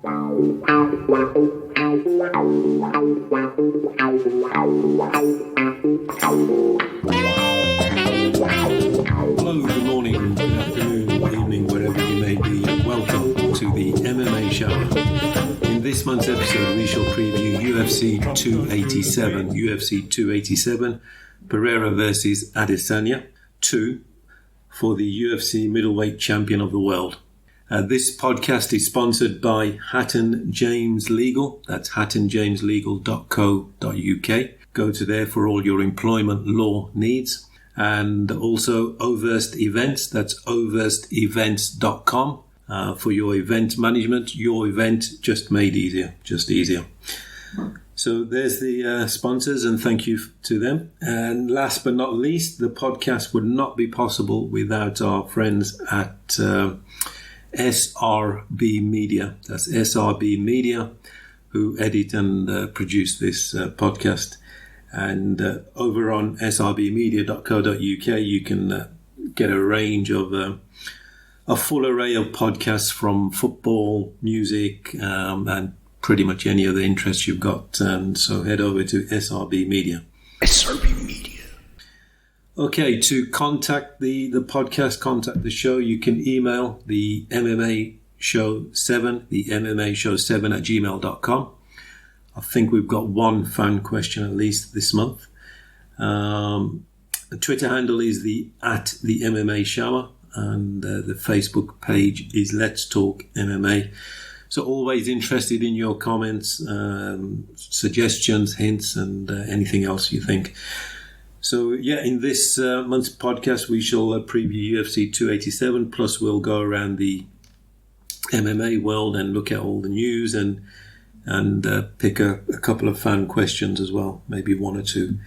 good morning, good afternoon, good evening, wherever you may be, and welcome to the MMA Show. In this month's episode, we shall preview UFC 287, Pereira versus Adesanya 2 for the UFC Middleweight Champion of the World. This podcast is sponsored by Hatton James Legal. That's hattonjameslegal.co.uk. Go to there for all your employment law needs. And also Overst Events. That's overstevents.com for your event management. Your event just made easier, just easier. So there's the sponsors, and thank you to them. And last but not least, the podcast would not be possible without our friends at SRBMedia. That's SRBMedia, who edit and produce this podcast. And over on SRBmedia.co.uk, you can get a range of a full array of podcasts from football, music, and pretty much any other interests you've got. And so head over to SRB Media. SRB Media. Okay, to contact the podcast, contact the show, you can email the MMA Show 7, the MMA Show 7 at gmail.com. I think we've got one fan question at least this month. The Twitter handle is the MMA Shower, and the Facebook page is Let's Talk MMA. So always interested in your comments, suggestions, hints, and anything else you think. So yeah, in this month's podcast, we shall preview UFC 287, plus we'll go around the MMA world and look at all the news and pick a couple of fan questions as well, maybe one or two.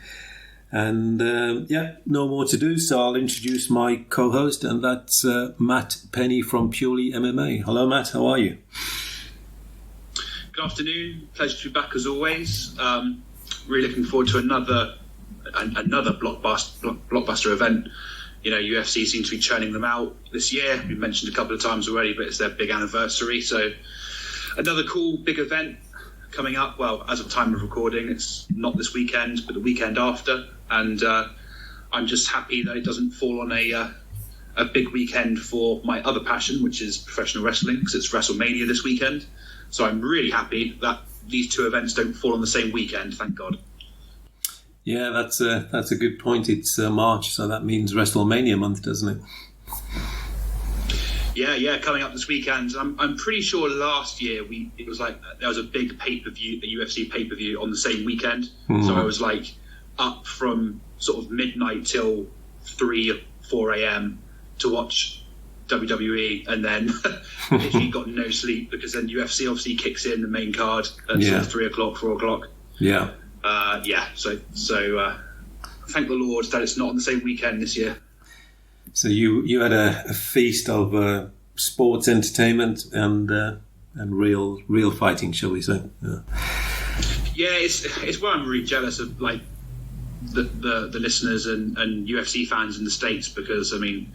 And no more to do, so I'll introduce my co-host, and that's Matt Penny from Purely MMA. Hello, Matt, how are you? Good afternoon, pleasure to be back as always. Really looking forward to another blockbuster event. You know, UFC seems to be churning them out this year. We've mentioned a couple of times already, but it's their big anniversary, so another cool big event coming up. Well, as of time of recording, it's not this weekend, but the weekend after. And I'm just happy that it doesn't fall on a big weekend for my other passion, which is professional wrestling, because it's WrestleMania this weekend. So I'm really happy that these two events don't fall on the same weekend, thank God. Yeah, that's a good point. It's March, so that means WrestleMania month, doesn't it? Yeah, coming up this weekend. I'm pretty sure last year it was like there was a big pay-per-view, a UFC pay-per-view on the same weekend. So I was like up from sort of midnight till 3 or 4 a.m. to watch WWE, and then literally got no sleep because then UFC obviously kicks in the main card at sort of 3 o'clock, 4 o'clock. Yeah. So thank the Lord that it's not on the same weekend this year. So you had a feast of sports entertainment and real fighting, shall we say? Yeah, it's why I'm really jealous of like the listeners and UFC fans in the States, because I mean,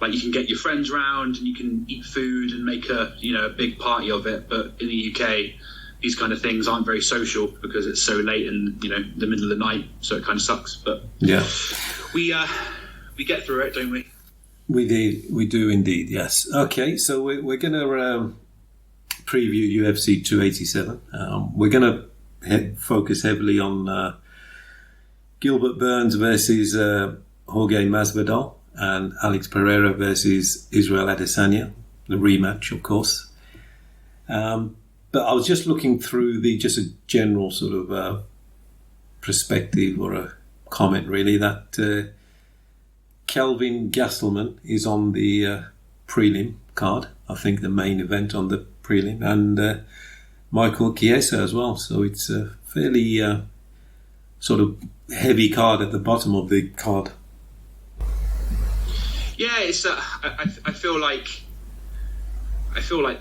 like, you can get your friends round and you can eat food and make a big party of it, but in the UK these kind of things aren't very social because it's so late in the middle of the night, so it kind of sucks. But yeah, we get through it, don't we? We do indeed, yes. Okay, so we're going to preview UFC 287. We're going to focus heavily on Gilbert Burns versus Jorge Masvidal and Alex Pereira versus Israel Adesanya, the rematch, of course. But I was just looking through just a general sort of perspective or a comment, really, that Kelvin Gastelum is on the prelim card. I think the main event on the prelim, and Michael Chiesa as well. So it's a fairly sort of heavy card at the bottom of the card. Yeah, it's. I feel like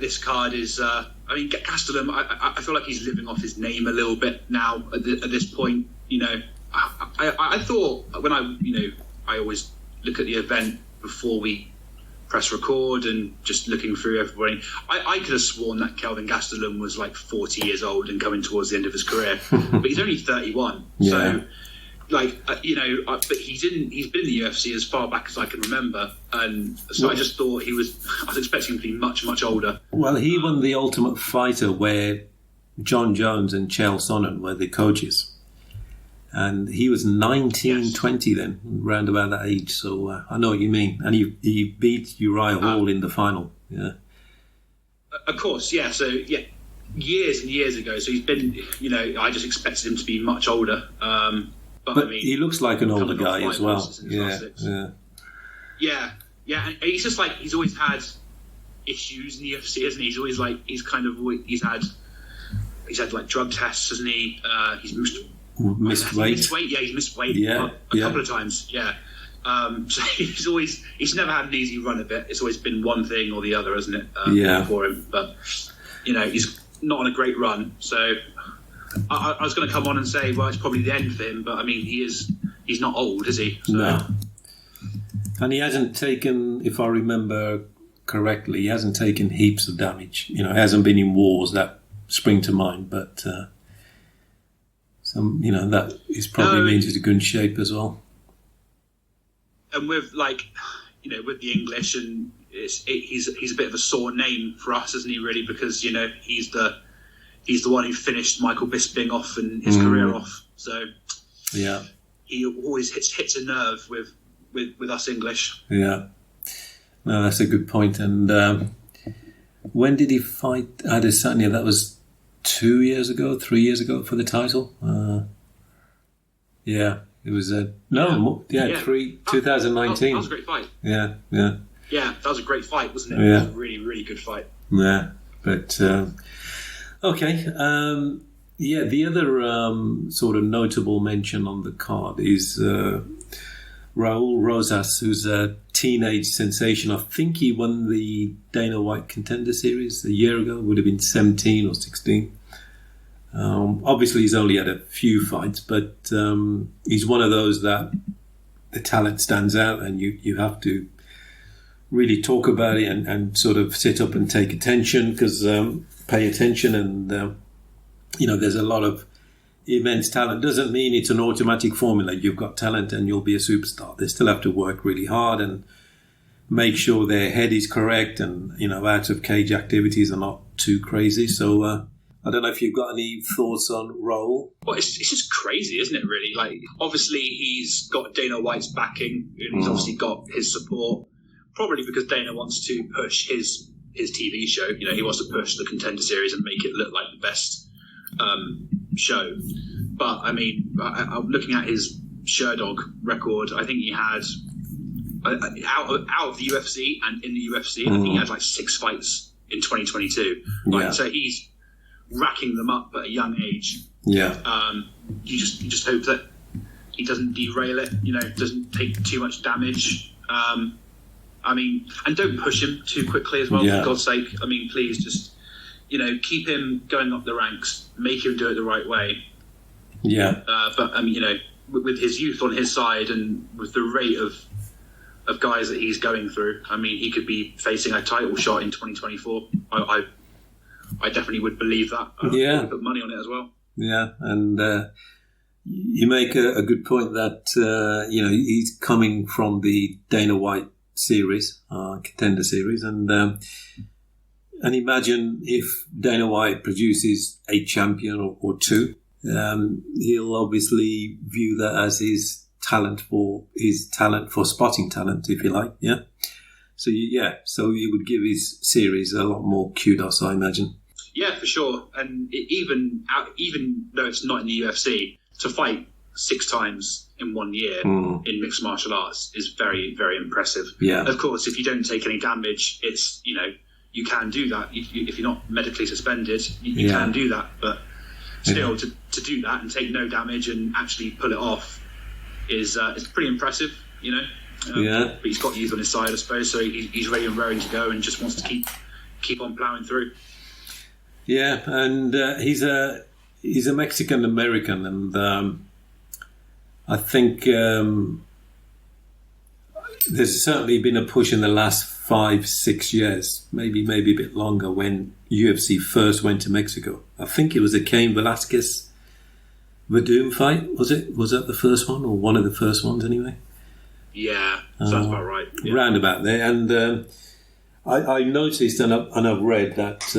this card is. I mean, Gastelum. I feel like he's living off his name a little bit now at this point. I thought when I always look at the event before we press record and just looking through everybody. I could have sworn that Kelvin Gastelum was like 40 years old and coming towards the end of his career, but he's only 31. Yeah. So, like, but he's been in the UFC as far back as I can remember, and so I just thought I was expecting him to be much, much older. Well, he won the Ultimate Fighter where John Jones and Chael Sonnen were the coaches. And he was 19, 20 then, round about that age. So I know what you mean. And he beat Uriah Hall in the final. Yeah. Of course, yeah. So, yeah, years and years ago. So he's been, I just expected him to be much older. But I mean, he looks like an older guy as well. Yeah. And he's just like, he's always had issues in the UFC, hasn't he? He's always like, he's had like drug tests, hasn't he? He's missed weight. Yeah, he's missed weight a couple of times. Yeah. So he's never had an easy run of it. It's always been one thing or the other, hasn't it? For him. But he's not on a great run. So I was going to come on and say, well, it's probably the end for him. But I mean, he's not old, is he? So. No. And he hasn't taken, if I remember correctly, he hasn't taken heaps of damage. He hasn't been in wars that spring to mind, but. That is probably means he's in good shape as well. And with with the English, and he's a bit of a sore name for us, isn't he? Really, because he's the one who finished Michael Bisping off and his career off. So yeah, he always hits a nerve with us English. Yeah, no, that's a good point. And when did he fight Adesanya? That was 3 years ago for the title. It was 2019. That was a great fight. Yeah, that was a great fight, wasn't it? Yeah. It was a really, really good fight. Yeah, but okay. The other sort of notable mention on the card is Raul Rosas, who's a teenage sensation. I think he won the Dana White Contender Series a year ago. Would have been 17 or 16. Obviously, he's only had a few fights, but he's one of those that the talent stands out, and you have to really talk about it and sort of sit up and take attention, because pay attention, and there's a lot of immense talent. Doesn't mean it's an automatic formula. You've got talent and you'll be a superstar. They still have to work really hard and make sure their head is correct, and out of cage activities are not too crazy. So I don't know if you've got any thoughts on Raul. Well, it's just crazy, isn't it? Really, like, obviously he's got Dana White's backing, and he's obviously got his support. Probably because Dana wants to push his TV show. He wants to push the Contender Series and make it look like the best show. But I mean, I'm looking at his Sherdog record. I think he had out of the UFC and in the UFC, I think he had like 6 fights in 2022. So he's racking them up at a young age. Yeah. You just hope that he doesn't derail it. Doesn't take too much damage. I mean, and don't push him too quickly as well. For God's sake. I mean, please just keep him going up the ranks. Make him do it the right way. Yeah. But I mean, with his youth on his side and with the rate of guys that he's going through, I mean, he could be facing a title shot in 2024. I definitely would believe that. I'd put money on it as well. Yeah, and you make a good point that he's coming from the Dana White series, Contender Series, and imagine if Dana White produces a champion or two. He'll obviously view that as his talent for spotting talent, if you like. Yeah. So he would give his series a lot more kudos, I imagine. Yeah, for sure. And even though it's not in the UFC, to fight 6 times in 1 year in mixed martial arts is very, very impressive. Yeah. Of course, if you don't take any damage, it's you can do that. If you're not medically suspended, you can do that. But still, to do that and take no damage and actually pull it off is pretty impressive. But he's got youth on his side, I suppose, so he's ready and raring to go and just wants to keep on ploughing through. Yeah, and he's a Mexican American, and I think there's certainly been a push in the last 5-6 years, maybe a bit longer, when UFC first went to Mexico. I think it was a Cain Velasquez Verdum fight, was it? Was that the first one, or one of the first ones anyway? Yeah, sounds about right. Yeah. Round about there. And I noticed and I've read that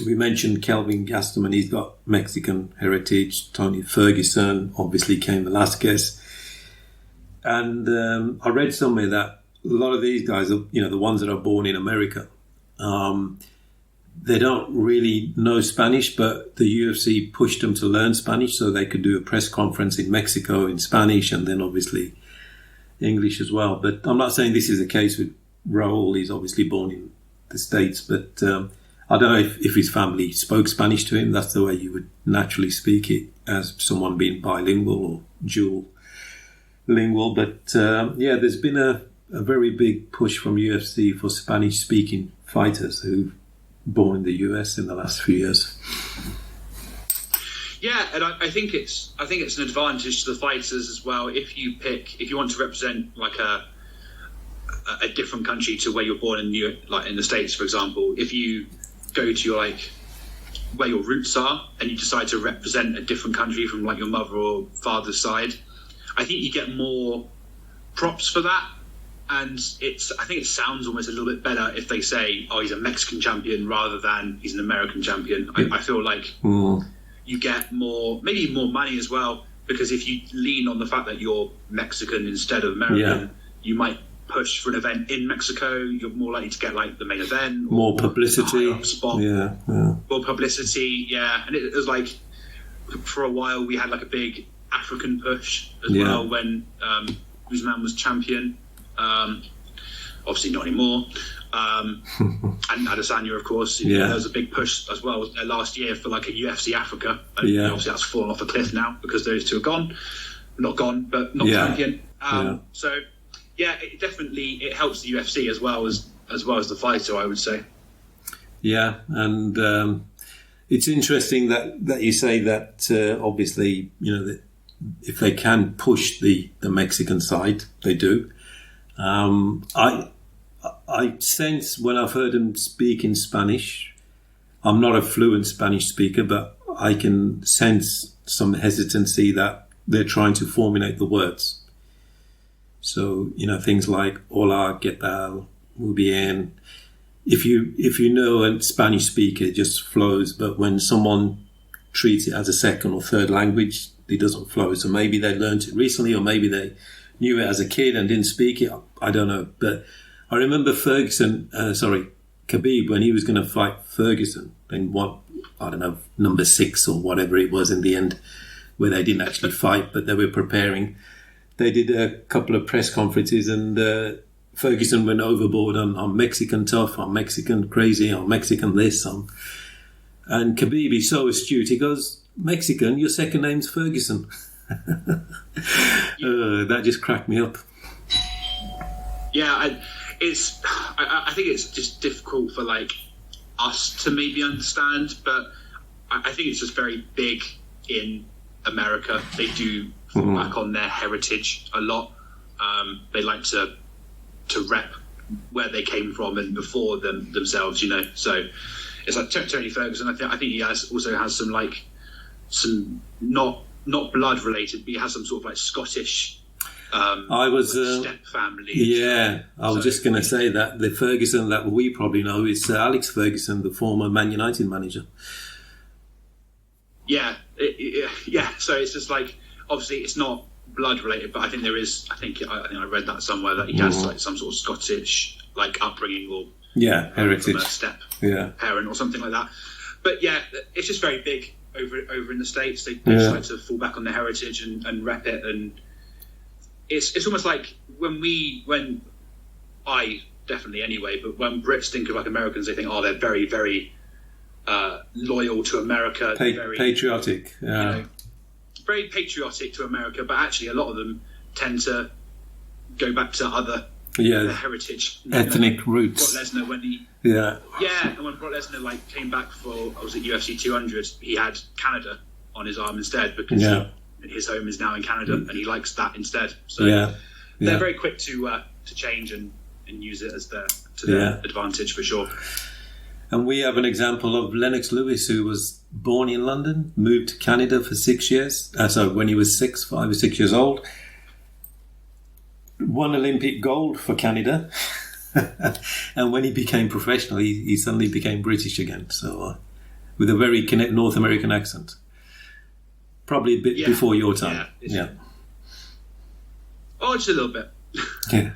we mentioned Kelvin Gastelum, he's got Mexican heritage, Tony Ferguson, obviously Cain Velasquez. And I read somewhere that a lot of these guys, are, the ones that are born in America, they don't really know Spanish, but the UFC pushed them to learn Spanish so they could do a press conference in Mexico in Spanish, and then obviously English as well. But I'm not saying this is the case with Raul. He's obviously born in the States, but I don't know if his family spoke Spanish to him. That's the way you would naturally speak it, as someone being bilingual or dual lingual. But there's been a very big push from UFC for Spanish-speaking fighters who've born in the US in the last few years. Yeah, and I think it's an advantage to the fighters as well. If you want to represent like a different country to where you're born in the States, for example, if you go to your where your roots are and you decide to represent a different country from like your mother or father's side, I think you get more props for that. And I think it sounds almost a little bit better if they say, "Oh, he's a Mexican champion," rather than "He's an American champion." I feel like you get maybe more money as well, because if you lean on the fact that you're Mexican instead of American, you might push for an event in Mexico. You're more likely to get like the main event, more publicity, spot, more publicity. Yeah, and it was like for a while we had like a big African push as well when Usman was champion. Obviously not anymore. And Adesanya, of course, there was a big push as well last year for like a UFC Africa. And obviously that's fallen off a cliff now because those two are gone. Not gone, but not champion. So it definitely helps the UFC as well as the fighter, I would say. Yeah, and it's interesting that you say that. Obviously, that if they can push the Mexican side, they do. I sense when I've heard him speak in Spanish, I'm not a fluent Spanish speaker, but I can sense some hesitancy that they're trying to formulate the words. So, things like hola, ¿qué tal?, muy bien. If you know a Spanish speaker, it just flows, but when someone treats it as a second or third language, it doesn't flow. So maybe they learned it recently, or maybe they knew it as a kid and didn't speak it. I don't know. But I remember Khabib, when he was going to fight Ferguson in number 6 or whatever it was in the end, where they didn't actually fight, but they were preparing. They did a couple of press conferences, and Ferguson went overboard on I'm Mexican tough, I'm Mexican crazy, I'm Mexican this. And Khabib, he's so astute, he goes, Mexican, your second name's Ferguson. That just cracked me up. Yeah, I think it's just difficult for like us to maybe understand, but I think it's just very big in America. They do fall back on their heritage a lot. They like to rep where they came from and before themselves, So it's like Tony Ferguson. I think he also has some not blood related, but he has some sort of like Scottish step family. Yeah, I was just going to say that the Ferguson that we probably know is Alex Ferguson, the former Man United manager. Yeah. So it's just like, obviously it's not blood related, but I think there is. I think I read that somewhere that he has like some sort of Scottish like upbringing or heritage, from a step parent or something like that. But it's just very big over in the States. They just like to fall back on their heritage and rep it, and it's almost like when I definitely anyway, but when Brits think of like Americans, they think they're very, very loyal to America, very patriotic, very patriotic to America, but actually a lot of them tend to go back to other their heritage, ethnic roots. Brock Lesnar, when he and when Brock Lesnar came back for UFC 200, he had Canada on his arm instead because his home is now in Canada and he likes that instead. So they're very quick to change and use it as to their advantage for sure. And we have an example of Lennox Lewis, who was born in London, moved to Canada for 6 years. So when he was 5 or 6 years old, won Olympic gold for Canada. And when he became professional, he suddenly became British again. So with a very North American accent. Probably a bit before your time. Yeah. Oh, just a little bit. Yeah.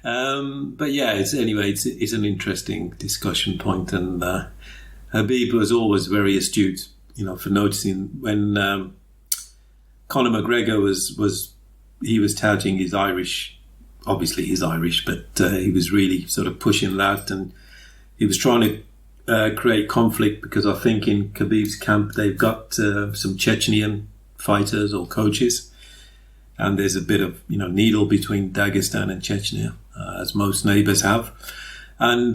But yeah, it's an interesting discussion point, and Khabib was always very astute, for noticing when Conor McGregor was touting his Irish. Obviously, he's Irish, but he was really sort of pushing that, and he was trying to create conflict because I think in Khabib's camp they've got some Chechenian fighters or coaches. And there's a bit of, needle between Dagestan and Chechnya, as most neighbours have. And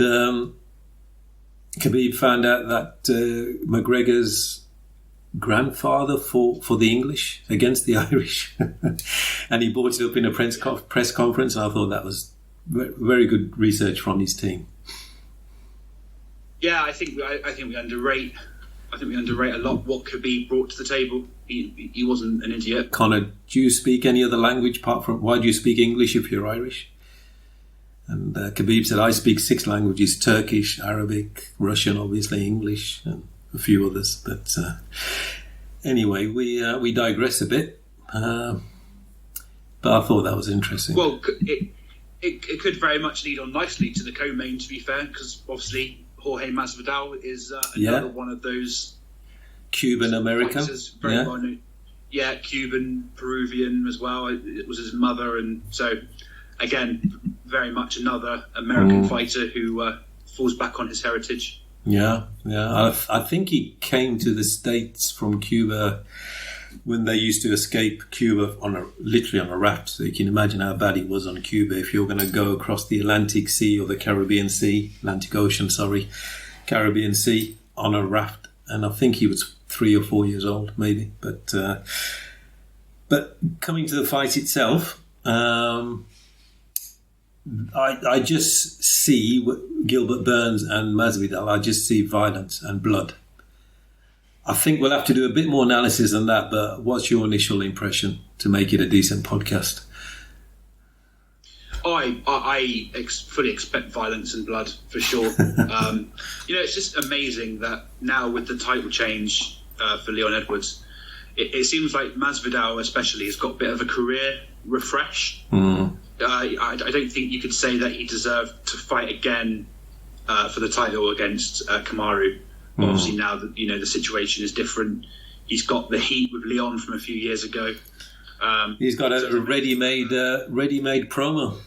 Khabib found out that McGregor's grandfather fought for the English against the Irish. And he brought it up in a press conference. And I thought that was very good research from his team. Yeah, I think we underrate. I think we underrate a lot what Khabib brought to the table. He wasn't an idiot. Conor, do you speak any other language apart from... Why do you speak English if you're Irish? And Khabib said, I speak 6 languages: Turkish, Arabic, Russian, obviously, English, and a few others. But anyway, we digress a bit. But I thought that was interesting. Well, it could very much lead on nicely to the co-main, to be fair, because obviously Jorge Masvidal is another one of those Cuban American, very well known. Yeah, Cuban, Peruvian as well. It was his mother, and so again, very much another American fighter who falls back on his heritage. Yeah. I think he came to the States from Cuba when they used to escape Cuba literally on a raft. So you can imagine how bad it was on Cuba if you're going to go across the Atlantic Sea or the Caribbean Sea on a raft. And I think he was 3 or 4 years old, maybe. But coming to the fight itself, I just see Gilbert Burns and Masvidal. I just see violence and blood. I think we'll have to do a bit more analysis than that, but what's your initial impression to make it a decent podcast? I fully expect violence and blood, for sure. It's just amazing that now with the title change for Leon Edwards, it seems like Masvidal especially has got a bit of a career refresh. I don't think you could say that he deserved to fight again for the title against Kamaru. Obviously now that the situation is different, he's got the heat with Leon from a few years ago. He's got a ready-made promo.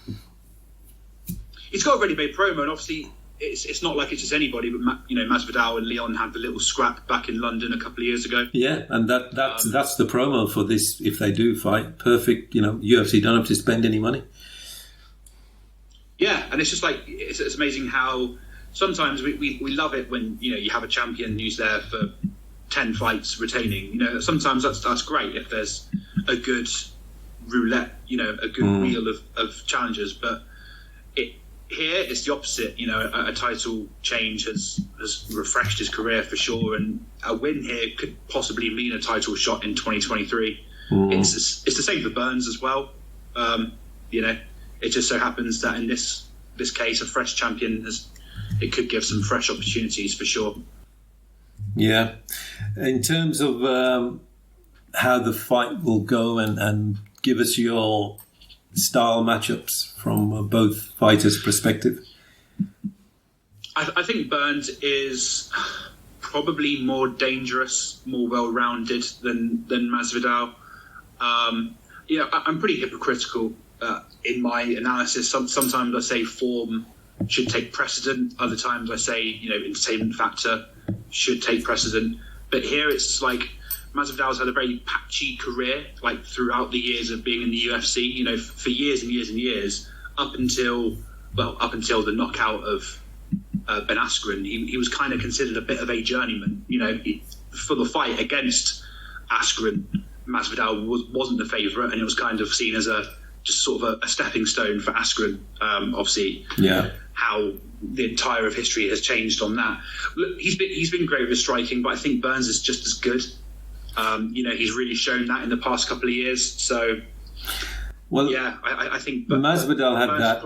He's got a ready-made promo, and obviously it's not like it's just anybody. But Masvidal and Leon had the little scrap back in London a couple of years ago. Yeah, and that's the promo for this. If they do fight, perfect. UFC don't have to spend any money. Yeah, and it's just like it's amazing how. Sometimes we love it when you have a champion who's there for 10 fights retaining. Sometimes that's great if there's a good roulette, a good wheel of challengers. But here it's the opposite. A title change has refreshed his career for sure, and a win here could possibly mean a title shot in 2023. It's the same for Burns as well. It just so happens that in this case, a fresh champion it could give some fresh opportunities for sure. Yeah. In terms of how the fight will go and give us your style matchups from both fighters' perspective. I think Burns is probably more dangerous, more well-rounded than Masvidal. I'm pretty hypocritical in my analysis. Sometimes I say form should take precedent. Other times I say, entertainment factor should take precedent. But here it's like Masvidal's had a very patchy career, like throughout the years of being in the UFC. For years and years and years, up until the knockout of Ben Askren, he was kind of considered a bit of a journeyman. For the fight against Askren, Masvidal wasn't the favourite, and it was kind of seen as a just sort of a stepping stone for Askren. Obviously, how the entire of history has changed on that. Look, he's been great with his striking, but I think Burns is just as good. He's really shown that in the past couple of years. So, I think Masvidal had that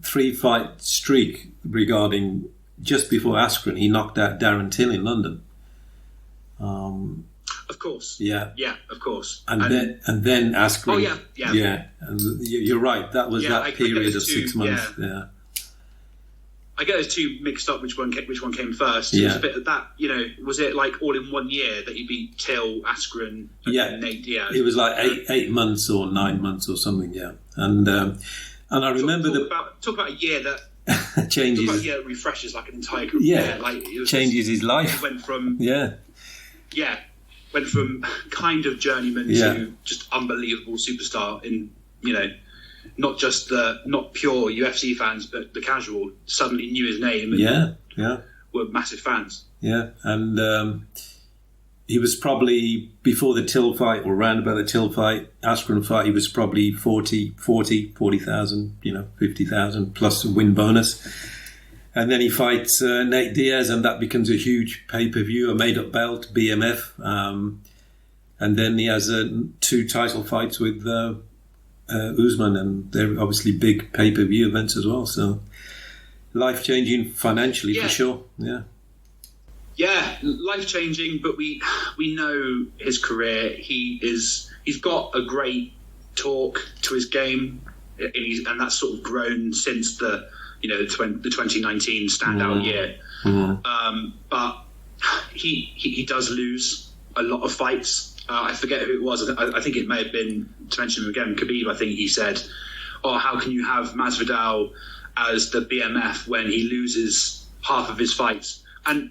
three fight streak regarding just before Askren. He knocked out Darren Till in London. Of course. Yeah, of course. And then Askren. Oh yeah. And you're right. That was that period of 6 months. Yeah. I get those two mixed up. Which one came first? Yeah. It was a bit of that. Was it like all in 1 year that he beat Till, Askren, and Nate Diaz? It was like 8 months or 9 months or something. Yeah. And I remember talk about a year that changes. Talk about a year that refreshes like an entire career. Yeah. Changes his life. It went from went from kind of journeyman to just unbelievable superstar in, not pure UFC fans, but the casual suddenly knew his name and were massive fans. Yeah, and he was probably, before the Till fight or around about the Till fight, Askren fight, he was probably 40,000, 50,000 plus a win bonus. And then he fights Nate Diaz, and that becomes a huge pay-per-view, a made-up belt, BMF. And then he has 2 title fights with Usman, and they're obviously big pay-per-view events as well. So life-changing financially for sure. Yeah, life-changing, but we know his career. He's got a great talk to his game, and that's sort of grown since the 2019 standout year. But he does lose a lot of fights. I forget who it was. I think it may have been, to mention him again, Khabib. I think he said, how can you have Masvidal as the BMF when he loses half of his fights? And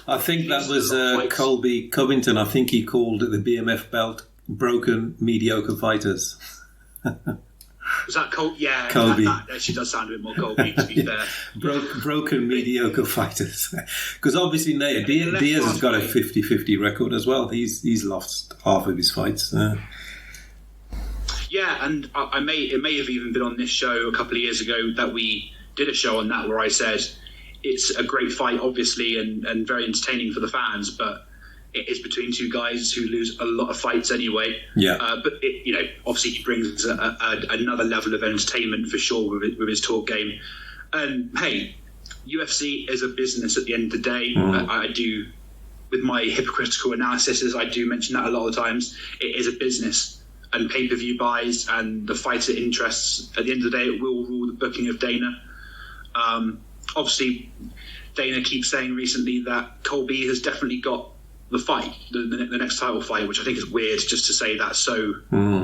I think that was Colby Covington. I think he called the BMF belt broken mediocre fighters. Was that Colby? Yeah, Colby. That actually does sound a bit more Colby, to be fair. Broken mediocre fighters. Because obviously Diaz has got a 50-50 record as well. He's lost half of his fights. Yeah, and it may have even been on this show a couple of years ago that we did a show on that where I said it's a great fight, obviously, and very entertaining for the fans, but it is between two guys who lose a lot of fights anyway. Yeah. But obviously he brings another level of entertainment for sure with his talk game. And hey, UFC is a business at the end of the day. I do, with my hypocritical analysis, I do mention that a lot of times. It is a business, and pay-per-view buys and the fighter interests. At the end of the day, it will rule the booking of Dana. Obviously, Dana keeps saying recently that Colby has definitely got the fight, the next title fight, which I think is weird just to say that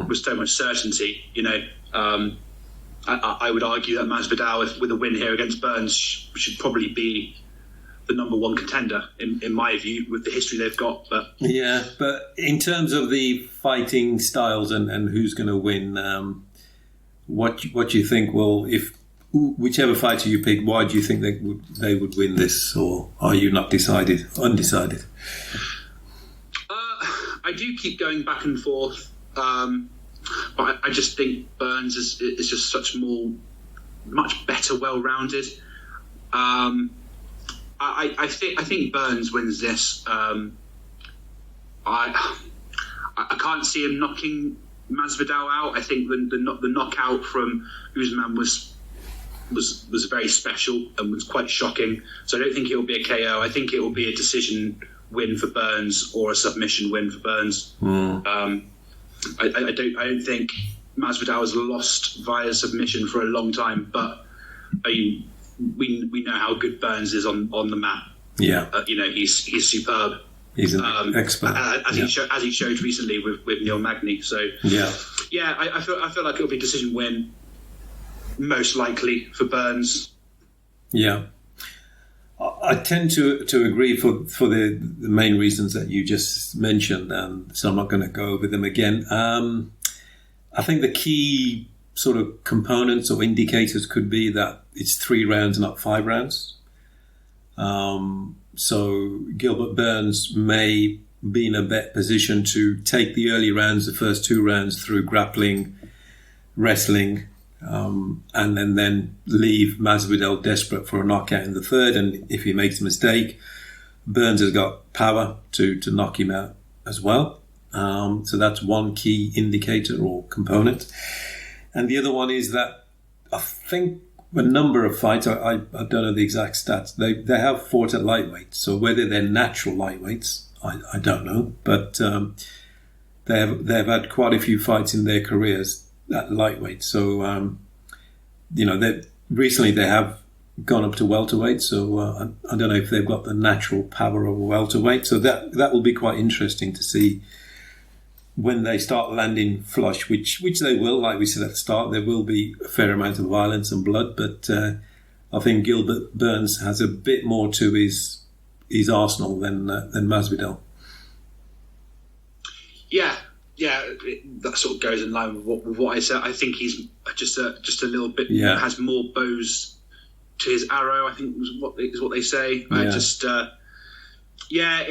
with so much certainty. I would argue that Masvidal, with a win here against Burns, should probably be the number one contender in my view, with the history they've got. But in terms of the fighting styles and who's going to win, what do you think? Well, if whichever fighter you pick, why do you think they would win this, or are you not undecided? I do keep going back and forth, but I just think Burns is just much better, well-rounded. I think Burns wins this. I can't see him knocking Masvidal out. I think the knockout from Usman was very special and was quite shocking. So I don't think it will be a KO. I think it will be a decision win for Burns or a submission win for Burns. I don't think Masvidal has lost via submission for a long time, but we know how good Burns is on the mat. Yeah, he's superb. He's an expert, as he showed recently with Neil Magny. So I feel like it'll be a decision win, most likely for Burns. Yeah, I tend to agree for the main reasons that you just mentioned, so I'm not going to go over them again. I think the key sort of components or indicators could be that it's 3 rounds, not 5 rounds. So Gilbert Burns may be in a better position to take the early rounds, the first 2 rounds, through grappling, wrestling, and then leave Masvidal desperate for a knockout in the third. And if he makes a mistake, Burns has got power to knock him out as well. So that's one key indicator or component. And the other one is that I think a number of fights, I don't know the exact stats, they have fought at lightweight. So whether they're natural lightweights, I don't know. But they've had quite a few fights in their careers at lightweight. So, recently they have gone up to welterweight. So I don't know if they've got the natural power of a welterweight. So that will be quite interesting to see when they start landing flush, which they will. Like we said at the start, there will be a fair amount of violence and blood. But I think Gilbert Burns has a bit more to his arsenal than Masvidal. Yeah, that sort of goes in line with what I said. I think he's just a little bit has more bows to his arrow, I think is what they say. Yeah.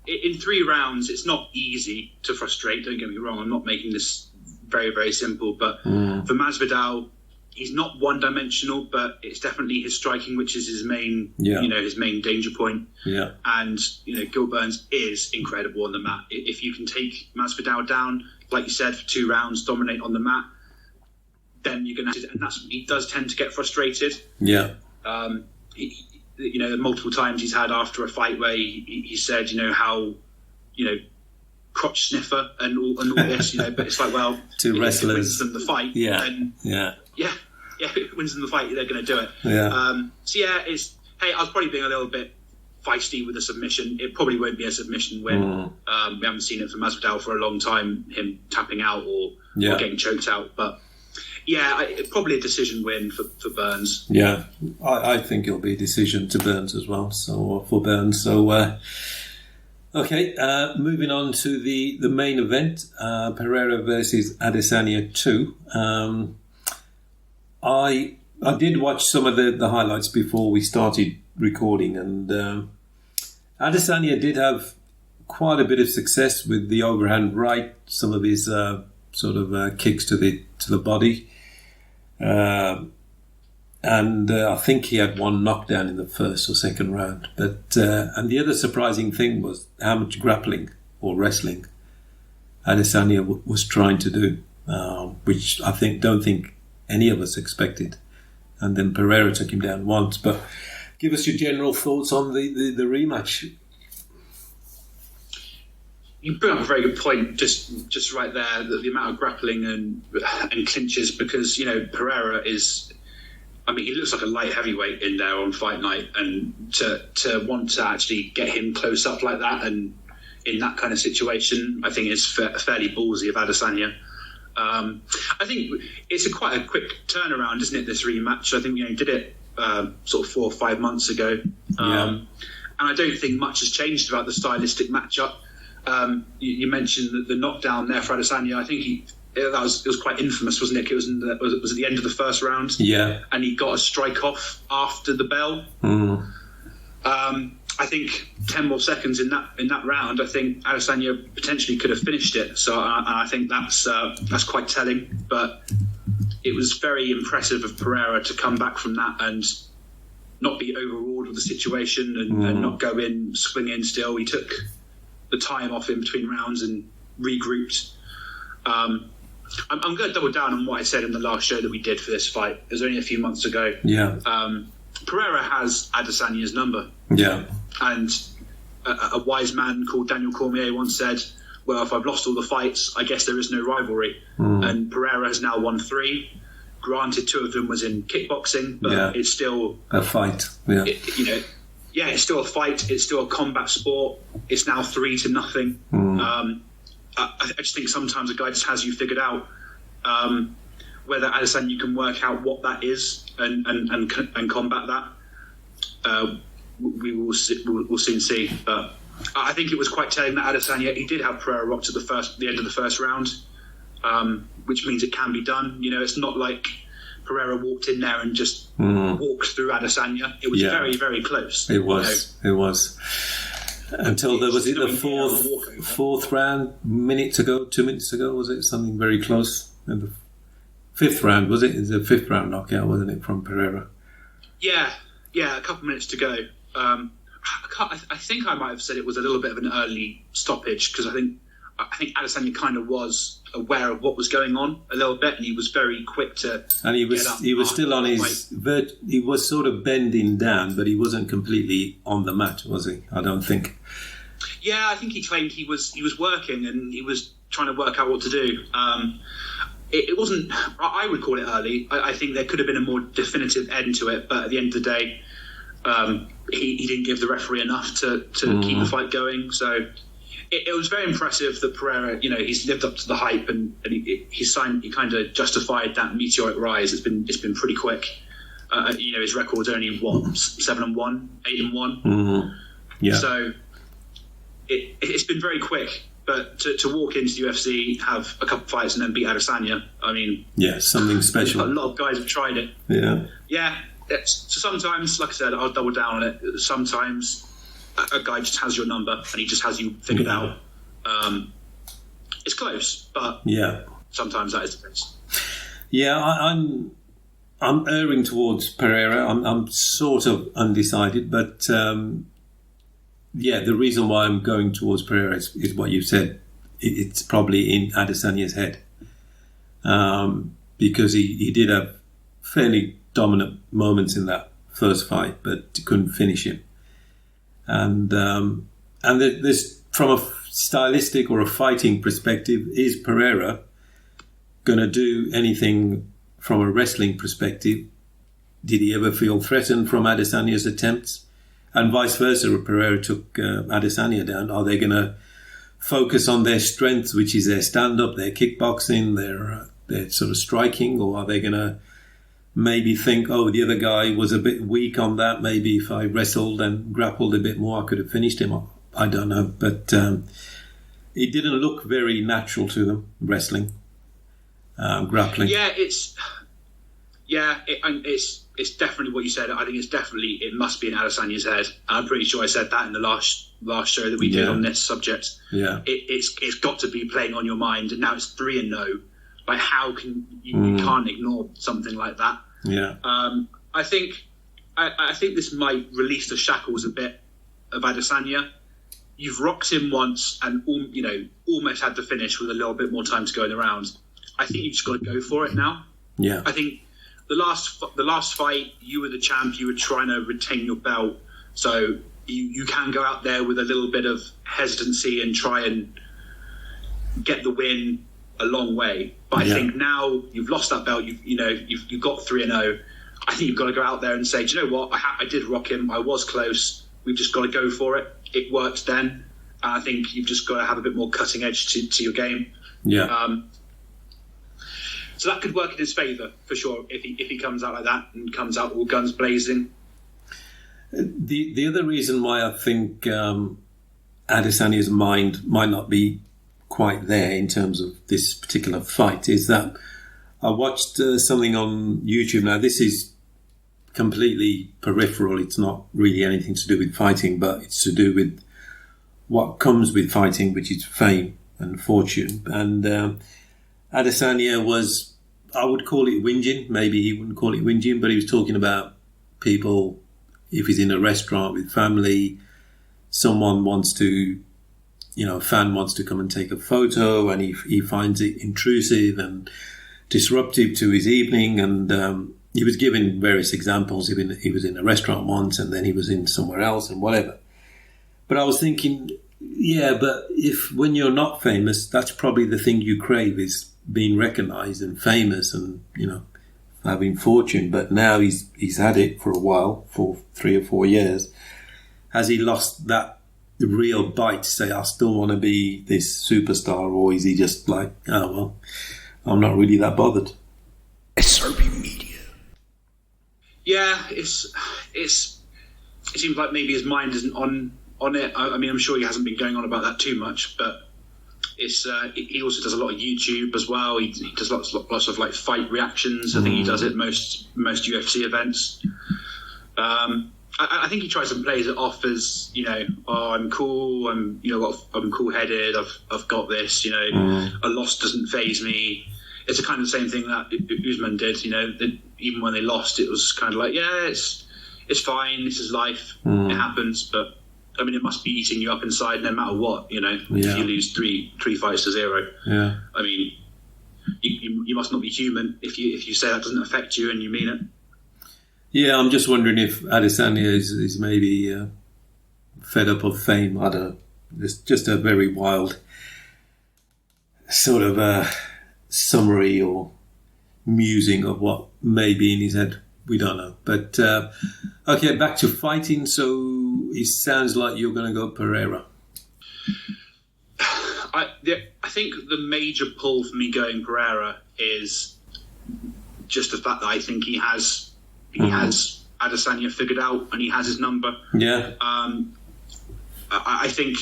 In 3 rounds, it's not easy to frustrate. Don't get me wrong. I'm not making this very, very simple. But for Masvidal, he's not one-dimensional, but it's definitely his striking, which is his main, his main danger point. Yeah. And Gil Burns is incredible on the mat. If you can take Masvidal down, like you said, for 2 rounds, dominate on the mat, then you're going to. And he does tend to get frustrated. Yeah. Multiple times he's had after a fight where he said, how, crotch sniffer and all this, but it's like, well, two wrestlers, if it wins them the fight, then if it wins them the fight, they're going to do it. Yeah. I was probably being a little bit feisty with the submission. It probably won't be a submission win. We haven't seen it from Masvidal for a long time, him tapping out or getting choked out, but. Yeah, probably a decision win for Burns. Yeah, I think it'll be a decision to Burns as well. So for Burns, moving on to the main event, Pereira versus Adesanya 2. I did watch some of the highlights before we started recording, and Adesanya did have quite a bit of success with the overhand right. Some of his kicks to the body. And I think he had one knockdown in the first or second round. But and the other surprising thing was how much grappling or wrestling Adesanya was trying to do, which I don't think any of us expected. And then Pereira took him down once. But give us your general thoughts on the rematch. You bring up a very good point, just right there, the amount of grappling and clinches, because Pereira is, he looks like a light heavyweight in there on fight night, and to want to actually get him close up like that and in that kind of situation, I think is fairly ballsy of Adesanya. I think it's quite a quick turnaround, isn't it? This rematch, I think he did it sort of 4 or 5 months ago, and I don't think much has changed about the stylistic matchup. You mentioned the knockdown there for Adesanya. I think it was quite infamous, wasn't it? It was at the end of the first round. Yeah, and he got a strike off after the bell. I think 10 more seconds in that round, I think Adesanya potentially could have finished it. So I think that's quite telling. But it was very impressive of Pereira to come back from that and not be overawed with the situation and not go in swinging still. He took the time off in between rounds and regrouped. I'm going to double down on what I said in the last show that we did for this fight. It was only a few months ago. Yeah. Pereira has Adesanya's number. Yeah. And a wise man called Daniel Cormier once said, well, if I've lost all the fights, I guess there is no rivalry. And Pereira has now won 3. Granted, 2 of them was in kickboxing, but it's still a fight. Yeah. It's still a fight. It's still a combat sport. It's now 3-0. I just think sometimes a guy just has you figured out. Whether Adesanya can work out what that is and combat that, we'll soon see. But I think it was quite telling that Adesanya, he did have Pereira rocked at the end of the first round, which means it can be done. It's not like Pereira walked in there and just walked through Adesanya. It was very, very close. It was. It was. Until there was the fourth round, 2 minutes ago, was it? Something very close. fifth round, was it? It was a fifth round knockout, wasn't it, from Pereira? Yeah, a couple of minutes to go. I think I might have said it was a little bit of an early stoppage because I think Adesanya kind of was aware of what was going on a little bit, and he was very quick to. And he was still on his he was sort of bending down, but he wasn't completely on the mat, was he? I don't think. Yeah, I think he claimed he was working and he was trying to work out what to do. It wasn't. I would call it early. I think there could have been a more definitive end to it, but at the end of the day, he didn't give the referee enough to keep the fight going. So it was very impressive that Pereira, he's lived up to the hype and he kind of justified that meteoric rise. It's been pretty quick. His record's only 7-1, 8-1. Mm-hmm. Yeah. So it's been very quick. But to walk into the UFC, have a couple of fights, and then beat Adesanya, I mean... Yeah, something special. A lot of guys have tried it. Yeah. Yeah. So sometimes, like I said, I'll double down on it. Sometimes a guy just has your number, and he just has you figured out. It's close, but sometimes that is the case. Yeah, I'm erring towards Pereira. I'm sort of undecided, but... the reason why I'm going towards Pereira is what you said. It's probably in Adesanya's head. Because he did have fairly dominant moments in that first fight, but couldn't finish him. And there's, from a stylistic or a fighting perspective, is Pereira going to do anything from a wrestling perspective? Did he ever feel threatened from Adesanya's attempts? And vice versa, Pereira took Adesanya down. Are they going to focus on their strengths, which is their stand-up, their kickboxing, their sort of striking, or are they going to maybe think, the other guy was a bit weak on that, maybe if I wrestled and grappled a bit more, I could have finished him? I don't know, but it didn't look very natural to them, wrestling, grappling. It's definitely what you said. I think it must be in Adesanya's head. I'm pretty sure I said that in the last show that we did on this subject. Yeah, it's got to be playing on your mind, and now it's 3-0. Like, how can you can't ignore something like that? Yeah. I think this might release the shackles a bit of Adesanya. You've rocked him once, and almost had the finish with a little bit more time to go in the round. I think you've just got to go for it now. Yeah. I think. The last fight, you were the champ. You were trying to retain your belt, so you can go out there with a little bit of hesitancy and try and get the win a long way. But I think now you've lost that belt. You've got 3-0. I think you've got to go out there and say, do you know what? I did rock him. I was close. We've just got to go for it. It worked then. And I think you've just got to have a bit more cutting edge to your game. Yeah. So that could work in his favour, for sure, if he comes out like that and comes out all guns blazing. The other reason why I think Adesanya's mind might not be quite there in terms of this particular fight is that I watched something on YouTube. Now, this is completely peripheral. It's not really anything to do with fighting, but it's to do with what comes with fighting, which is fame and fortune. And Adesanya was, I would call it whinging. Maybe he wouldn't call it whinging, but he was talking about people, if he's in a restaurant with family, someone wants to, a fan wants to come and take a photo, and he finds it intrusive and disruptive to his evening. And he was giving various examples. He was in a restaurant once, and then he was in somewhere else and whatever. But I was thinking, but when you're not famous, that's probably the thing you crave, is being recognised and famous and, having fortune. But now he's had it for a while, for 3 or 4 years. Has he lost that real bite to say, I still want to be this superstar? Or is he just like, I'm not really that bothered? SRBMedia. Yeah, it seems like maybe his mind isn't on it. I mean, I'm sure he hasn't been going on about that too much, but he also does a lot of YouTube as well. He does lots of like fight reactions. I think he does it most UFC events. I think he tries and plays it off as, I'm cool. I'm cool headed. I've got this. A loss doesn't faze me. it's a kind of the same thing that Usman did. You know, even when they lost, it was kind of like, yeah, it's fine. This is life. It happens. But I mean, it must be eating you up inside, no matter what. You know, if you lose three fights to 0. Yeah. I mean, you must not be human if you say that doesn't affect you and you mean it. Yeah, I'm just wondering if Adesanya is maybe fed up of fame. I don't know. It's just a very wild sort of summary or musing of what may be in his head. We don't know. But, okay, back to fighting. So it sounds like you're going to go Pereira. I think the major pull for me going Pereira is just the fact that I think he has Adesanya figured out and he has his number. Yeah. I think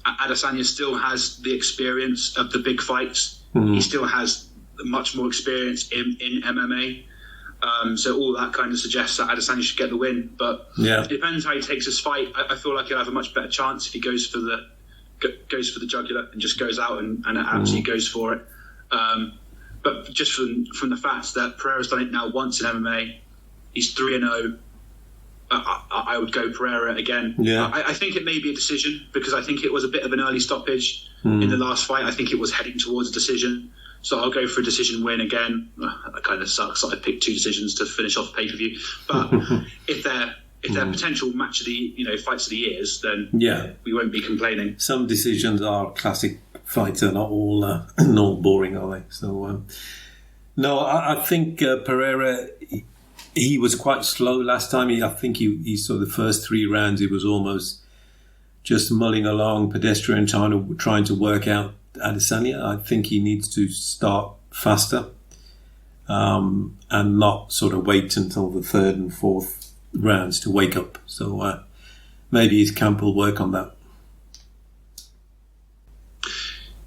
Adesanya still has the experience of the big fights. Mm. He still has much more experience in MMA. So all that kind of suggests that Adesanya should get the win. But it depends how he takes his fight. I feel like he'll have a much better chance if he goes for the jugular and just goes out and absolutely goes for it. But just from the fact that Pereira's done it now once in MMA, he's 3-0. I would go Pereira again. Yeah. I think it may be a decision because I think it was a bit of an early stoppage in the last fight. I think it was heading towards a decision. So I'll go for a decision win again. That kind of sucks that I picked 2 decisions to finish off pay-per-view. But if they're potential match of the fights of the years, then we won't be complaining. Some decisions are classic fights. They're not all boring, are they? So no, I think Pereira. He was quite slow last time. I think he saw the first 3 rounds. He was almost just mulling along, pedestrian, trying to work out Adesanya. I think he needs to start faster and not sort of wait until the 3rd and 4th rounds to wake up. So maybe his camp will work on that.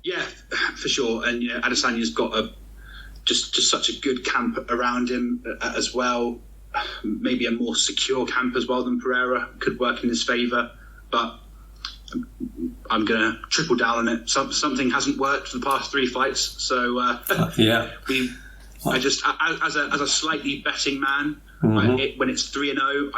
Yeah, for sure. And Adesanya's got just such a good camp around him as well. Maybe a more secure camp as well than Pereira could work in his favour. But I'm going to triple down on it. Something hasn't worked for the past 3 fights. So I just, as a slightly betting man, when it's 3-0,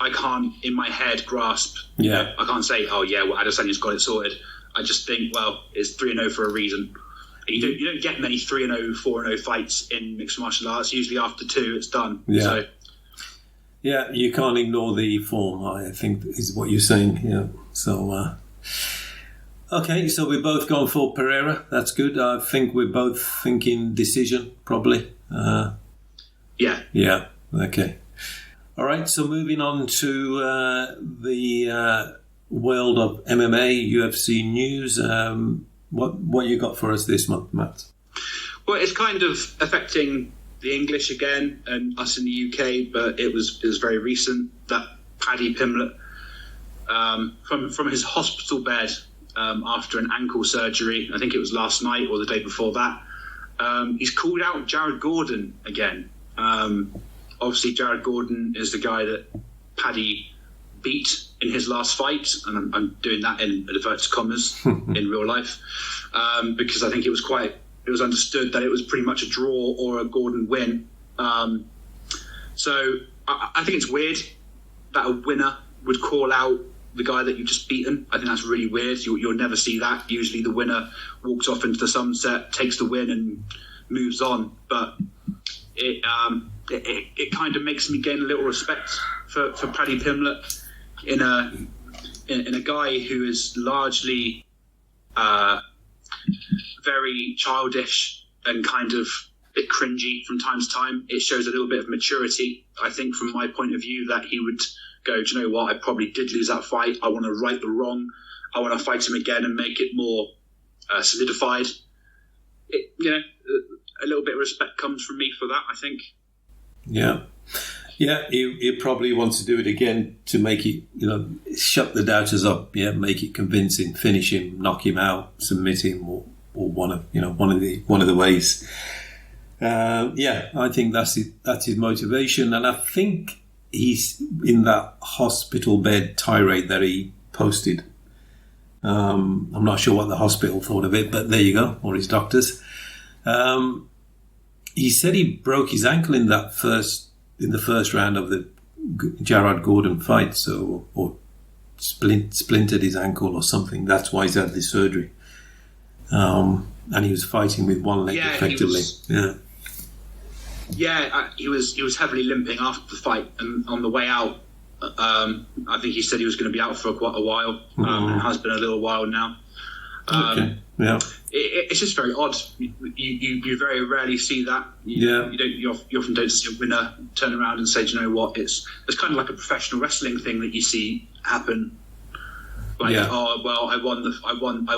I can't in my head grasp. Yeah. I can't say, Adesanya's got it sorted. I just think, well, it's 3-0 for a reason. You don't get many 3-0, 4-0 fights in mixed martial arts. Usually after 2, it's done. Yeah. So. Yeah, you can't ignore the form, I think, is what you're saying. Yeah. So, okay, so we're both going for Pereira. That's good. I think we're both thinking decision, probably. Yeah. Yeah, okay. All right, so moving on to the world of MMA, UFC news. What you got for us this month, Matt? Well, it's kind of affecting the English again and us in the UK, but it was very recent that Paddy Pimblett, from his hospital bed after an ankle surgery, I think it was last night or the day before that, he's called out Jared Gordon again. Obviously, Jared Gordon is the guy that Paddy beat in his last fight, and I'm doing that in inverted commas in real life, because I think it was understood that it was pretty much a draw or a Gordon win. So I think it's weird that a winner would call out the guy that you've just beaten. I think that's really weird. You'll never see that. Usually the winner walks off into the sunset, takes the win and moves on. But it kind of makes me gain a little respect for Paddy Pimblett in a guy who is largely very childish and kind of a bit cringy from time to time. It shows a little bit of maturity, I think, from my point of view, that he would go, do you know what, I probably did lose that fight. I want to right the wrong. I want to fight him again and make it more solidified. A little bit of respect comes from me for that, I think. Yeah. Yeah, he probably wants to do it again to make it, shut the doubters up. Yeah, make it convincing, finish him, knock him out, submit him, or one of the ways. I think that's his motivation, and I think he's in that hospital bed tirade that he posted. I'm not sure what the hospital thought of it, but there you go, or his doctors. he said he broke his ankle in the first round of the Jarrod Gordon fight, or splintered his ankle or something. That's why he's had this surgery. And he was fighting with one leg effectively. He was heavily limping after the fight, and on the way out, I think he said he was going to be out for quite a while. It has been a little while now. Okay. Yeah. It's just very odd. You very rarely see that. You often don't see a winner turn around and say, "Do you know what? It's kind of like a professional wrestling thing that you see happen. Like, oh well, I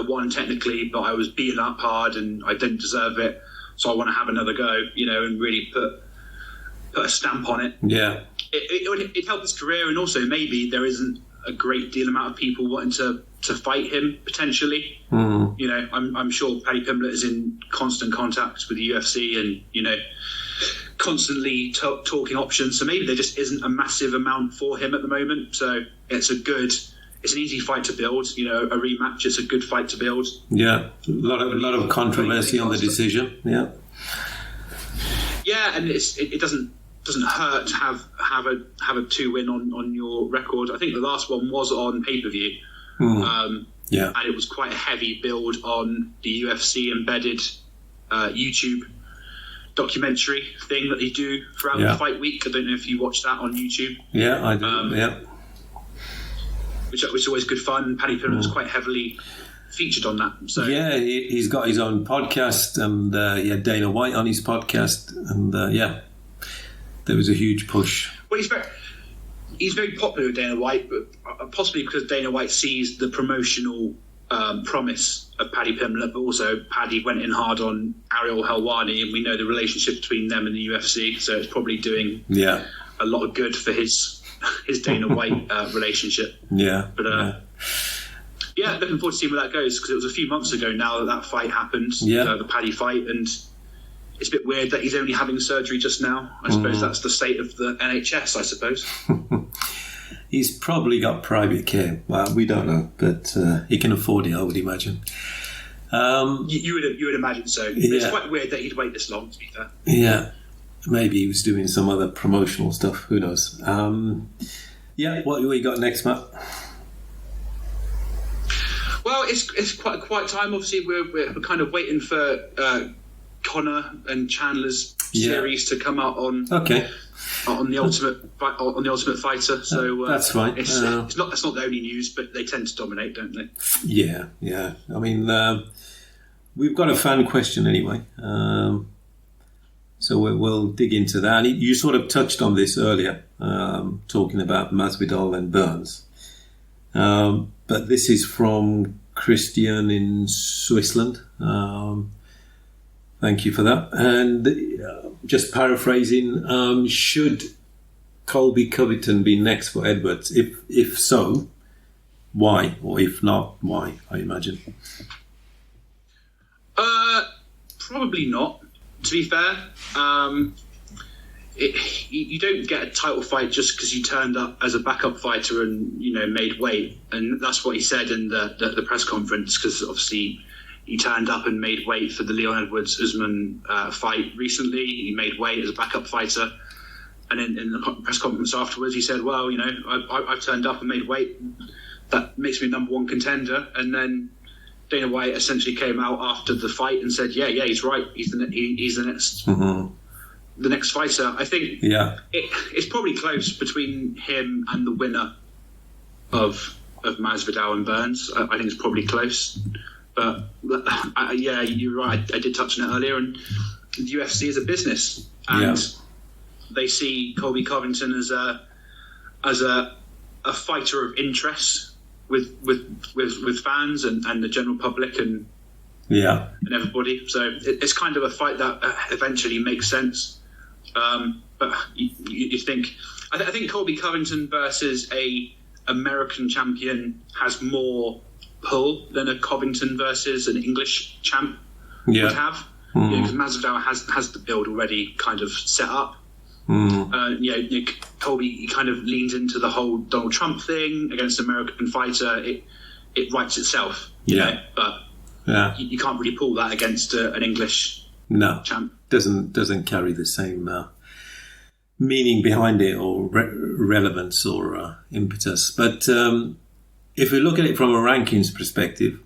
won technically, but I was beaten up hard and I didn't deserve it, so I want to have another go, and really put a stamp on it. Yeah. It helped his career, and also maybe there isn't a great deal amount of people wanting to fight him potentially. I'm sure Paddy Pimblett is in constant contact with the UFC and constantly talking options. So maybe there just isn't a massive amount for him at the moment. So it's an easy fight to build. A rematch. It's a good fight to build. Yeah, a lot of controversy on the decision. Yeah. Yeah, and it doesn't hurt to have a 2-win on your record. I think the last one was on pay-per-view. And it was quite a heavy build on the UFC embedded YouTube documentary thing that they do throughout the fight week. I don't know if you watch that on YouTube. Yeah, I do. Which is always good fun. Paddy Pimblett was quite heavily featured on that. So he's got his own podcast, and he had Dana White on his podcast, and there was a huge push. Well, he's very popular with Dana White, but possibly because Dana White sees the promotional promise of Paddy Pimblett, but also Paddy went in hard on Ariel Helwani, and we know the relationship between them and the UFC, so it's probably doing a lot of good for his Dana White relationship. Looking forward to seeing where that goes, because it was a few months ago now that fight happened, the Paddy fight, and it's a bit weird that he's only having surgery just now. I suppose that's the state of the NHS, I suppose. He's probably got private care. Well, we don't know, but he can afford it, I would imagine. You would imagine so. It's quite weird that he'd wait this long, to be fair. Yeah. Maybe he was doing some other promotional stuff. Who knows? What we got next, Matt? Well, it's quite a quiet time. Obviously, we're kind of waiting for Conor and Chandler's series to come out on the Ultimate Fighter. So that's fine. It's not the only news, but they tend to dominate, don't they? Yeah. I mean, we've got a fan question anyway. So we'll dig into that. And you sort of touched on this earlier, talking about Masvidal and Burns. But this is from Christian in Switzerland. Thank you for that. And just paraphrasing, should Colby Covington be next for Edwards? If so, why? Or if not, why, I imagine? Probably not. To be fair, you don't get a title fight just because you turned up as a backup fighter and made weight, and that's what he said in the press conference. Because obviously he turned up and made weight for the Leon Edwards-Usman fight recently. He made weight as a backup fighter, and in the press conference afterwards, he said, "Well, I've turned up and made weight. That makes me number one contender." And then Dana White essentially came out after the fight and said, "Yeah, he's right. He's the next, the next fighter." I think it's probably close between him and the winner of Masvidal and Burns. I think it's probably close, but you're right. I did touch on it earlier, and the UFC is a business, and they see Colby Covington as a fighter of interest with fans and the general public and everybody. So it's kind of a fight that eventually makes sense. But you think, I think Colby Covington versus a American champion has more pull than a Covington versus an English champ would have. Because Masvidal has the build already kind of set up. Colby kind of leans into the whole Donald Trump thing against an American fighter. It writes itself, but you can't really pull that against an English No, champ. doesn't carry the same meaning behind it or relevance or impetus. But if we look at it from a rankings perspective,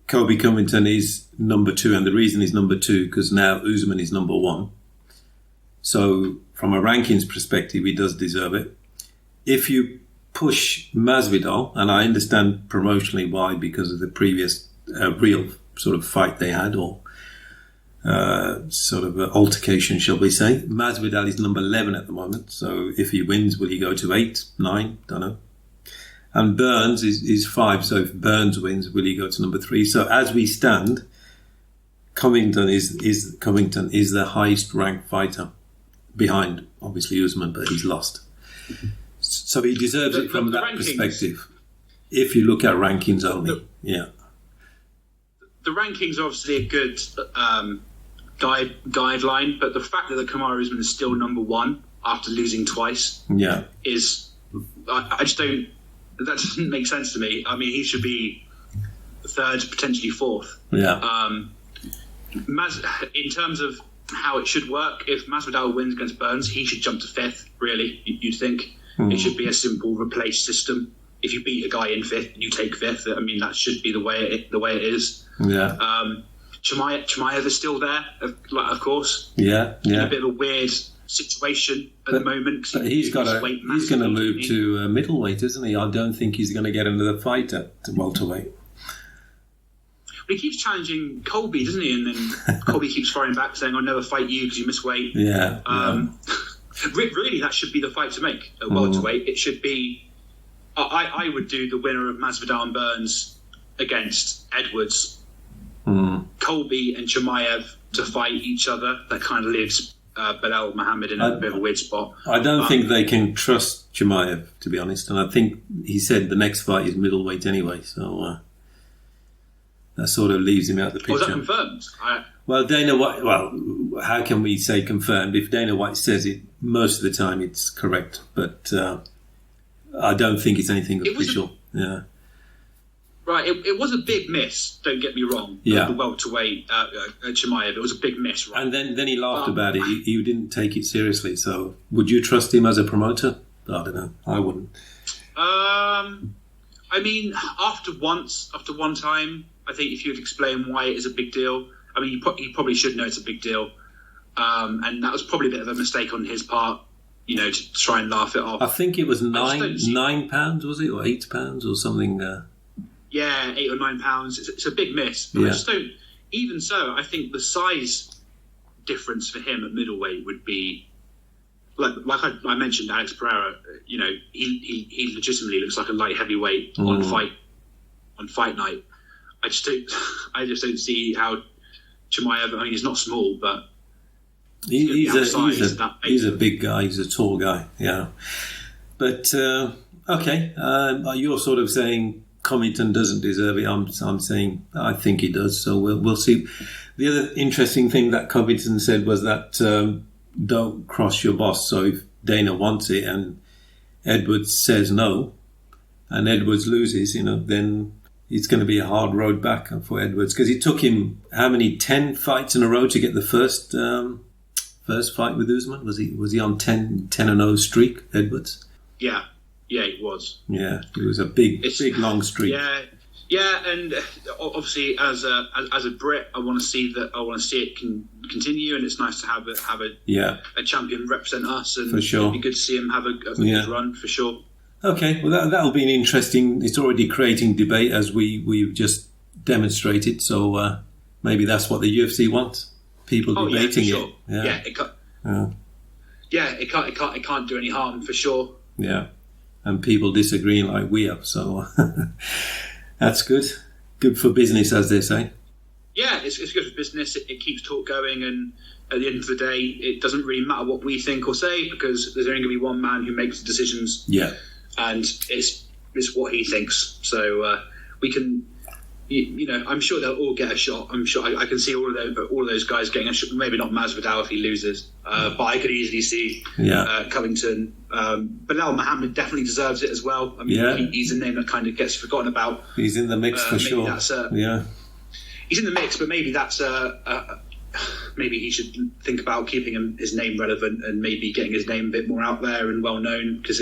Colby Covington is number 2, and the reason he's number 2 because now Usman is number 1. So from a rankings perspective, he does deserve it. If you push Masvidal, and I understand promotionally why, because of the previous real sort of fight they had, or sort of altercation, shall we say. Masvidal is number 11 at the moment, so if he wins, will he go to 8, 9? Don't know. And Burns is 5, so if Burns wins, will he go to number 3? So as we stand, Covington is the highest ranked fighter, behind obviously Usman, but he's lost. So he deserves it from that perspective. If you look at rankings only, yeah. The rankings are obviously a good guideline, but the fact that Kamaru Usman is still number 1 after losing twice, is I just don't. That doesn't make sense to me. I mean, he should be 3rd, potentially 4th. Yeah. In terms of how it should work, if Masvidal wins against Burns, he should jump to 5th. Really, you'd think it should be a simple replace system. If you beat a guy in 5th, you take 5th. I mean, that should be the way it is. Yeah. Chimaev is still there, of course. Yeah. In a bit of a weird situation at the moment. But he's going to move to middleweight, isn't he? I don't think he's going to get another fight at welterweight. But he keeps challenging Colby, doesn't he? And then Colby keeps firing back, saying, "I'll never fight you because you miss weight." Yeah. Really, that should be the fight to make at welterweight. It should be. I would do the winner of Masvidal and Burns against Edwards, Colby and Chimaev to fight each other. That kind of leaves Belal Muhammad in a bit of a weird spot. I don't think they can trust Chimaev, to be honest. And I think he said the next fight is middleweight anyway. So that sort of leaves him out of the picture. Was that confirmed? Well, Dana White. Well, how can we say confirmed? If Dana White says it, most of the time it's correct. But I don't think it's anything official. Right, it was a big miss. Don't get me wrong. Yeah, the welterweight Chimaev. It was a big miss. Right? And then he laughed about it. He didn't take it seriously. So, would you trust him as a promoter? I don't know. I wouldn't. I mean, after one time, I think if you'd explain why it is a big deal, I mean, you probably should know it's a big deal. And that was probably a bit of a mistake on his part, to try and laugh it off. I think it was £9, was it, or £8 or something? Yeah, £8 or £9. It's a big miss. But I just don't. Even so, I think the size difference for him at middleweight would be like I mentioned, Alex Pereira. He legitimately looks like a light heavyweight on fight night. I just don't see how Chimaev. I mean, he's not small, but he's a big guy. He's a tall guy. Yeah, but okay. You're sort of saying Covington doesn't deserve it. I'm saying I think he does. So we'll see. The other interesting thing that Covington said was that don't cross your boss. So if Dana wants it and Edwards says no, and Edwards loses, then it's going to be a hard road back for Edwards, because it took him 10 fights in a row to get the first fight with Usman. Was he on 10-0 streak, Edwards? Yeah, he was. Yeah, it was a big long streak. Yeah, and obviously as a Brit, I want to see it can continue, and it's nice to have a champion represent us, and for sure. It'd be good to see him have a good run for sure. Okay, well that'll be an interesting. It's already creating debate, as we've just demonstrated. So maybe that's what the UFC wants: people debating it. It can't do any harm for sure. Yeah, and people disagreeing like we have. So that's good. Good for business, as they say. Yeah, it's good for business. It keeps talk going, and at the end of the day, it doesn't really matter what we think or say, because there's only going to be one man who makes the decisions. Yeah. And it's what he thinks. So we can, I'm sure they'll all get a shot. I'm sure I can see all of those guys getting a shot. Maybe not Masvidal if he loses, but I could easily see Covington. Belal Muhammad definitely deserves it as well. I mean, he's a name that kind of gets forgotten about. He's in the mix for sure. he's in the mix, but maybe that's maybe he should think about keeping his name relevant and maybe getting his name a bit more out there and well known, because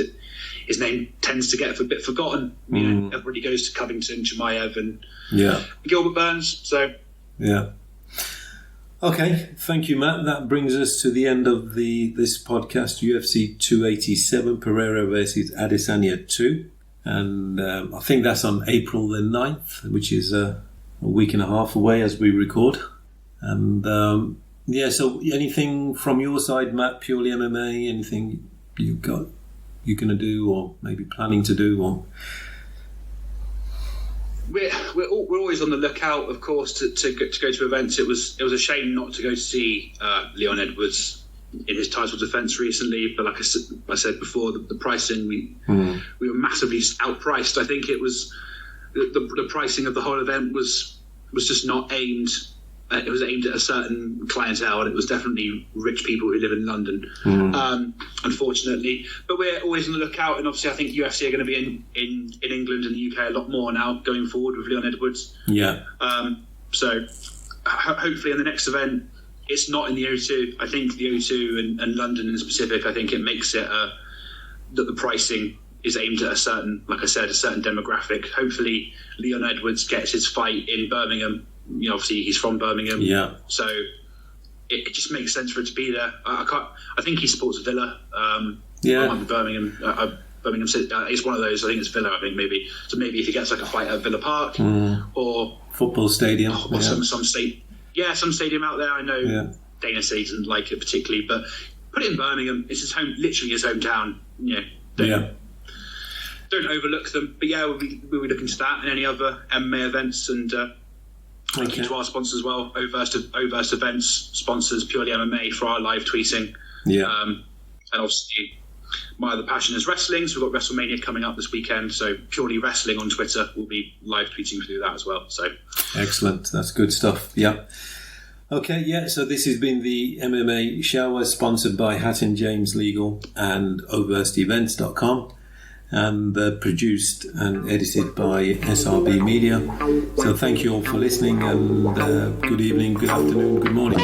his name tends to get a bit forgotten. You know, everybody goes to Covington, Chimaev, and Gilbert Burns. So okay, thank you, Matt. That brings us to the end of this podcast, UFC 287, Pereira versus Adesanya 2. And I think that's on April the 9th, which is a week and a half away as we record. And so anything from your side, Matt, purely MMA, anything you're going to do or maybe planning to do? Or We're always on the lookout, of course, to go to events. It was a shame not to go see Leon Edwards in his title defence recently, but like I said before, the pricing, we were massively outpriced. I think it was the pricing of the whole event was just not aimed. It was aimed at a certain clientele, and it was definitely rich people who live in London, unfortunately. But we're always on the lookout, and obviously I think UFC are going to be in England and the UK a lot more now going forward with Leon Edwards. Yeah. So hopefully in the next event, it's not in the O2. I think the O2 and London in specific, I think it makes it that the pricing is aimed at a certain, like I said, a certain demographic. Hopefully Leon Edwards gets his fight in Birmingham. You know, obviously he's from Birmingham, so it just makes sense for it to be there. I think he supports Villa. I might be Birmingham. Birmingham City. It's one of those. I think it's Villa. I think maybe. So maybe if he gets like a fight at Villa Park or football stadium, or some stadium out there. I know Dana City doesn't like it particularly, but put it in Birmingham. It's his home, literally his hometown. You know, don't overlook them. But we'll be looking to that and any other MMA events. And thank you to our sponsors as well, Overst Events sponsors Purely MMA for our live tweeting. And obviously my other passion is wrestling, so we've got WrestleMania coming up this weekend, so Purely Wrestling on Twitter will be live tweeting through that as well. So excellent, that's good stuff. Okay, so this has been the MMA Shower, sponsored by Hatton James Legal and overstevents.com, and produced and edited by SRB Media. So thank you all for listening, and good evening, good afternoon, good morning.